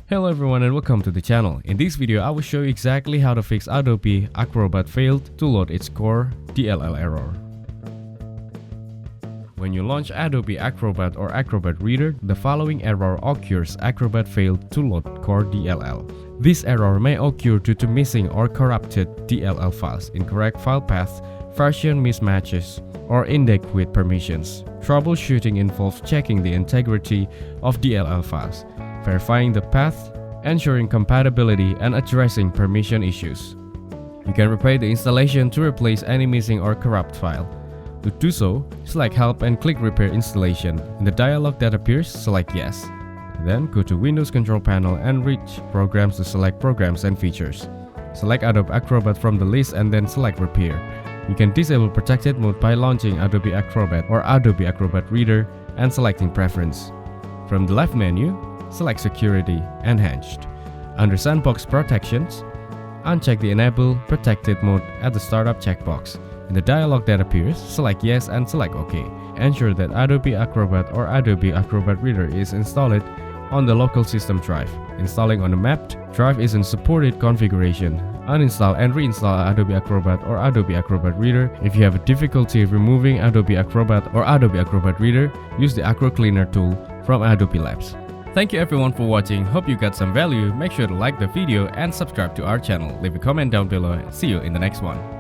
Hello everyone and welcome to the channel. In this video I will show you exactly how to fix Adobe Acrobat failed to load its core DLL error. When you launch Adobe Acrobat or Acrobat Reader, the following error occurs: Acrobat failed to load core DLL. This error may occur due to missing or corrupted DLL files, incorrect file paths, version mismatches, or inadequate permissions. Troubleshooting involves checking the integrity of DLL files, verifying the path, ensuring compatibility, and addressing permission issues. You can replay the installation to replace any missing or corrupt file. To do so, select Help and click Repair Installation. In the dialog that appears, select Yes. Then go to Windows Control Panel and reach Programs to select Programs and Features. Select Adobe Acrobat from the list and then select Repair. You can disable Protected Mode by launching Adobe Acrobat or Adobe Acrobat Reader and selecting Preference. From the left menu, select Security Enhanced. Under Sandbox Protections, uncheck the Enable Protected Mode at the Startup checkbox. In the dialog that appears, select Yes and select OK. Ensure that Adobe Acrobat or Adobe Acrobat Reader is installed on the local system drive. Installing on the mapped drive is in supported configuration. Uninstall and reinstall Adobe Acrobat or Adobe Acrobat Reader. If you have a difficulty removing Adobe Acrobat or Adobe Acrobat Reader, use the Acro Cleaner tool from Adobe Labs. Thank you everyone for watching. Hope you got some value. Make sure to like the video and subscribe to our channel. Leave a comment down below and see you in the next one.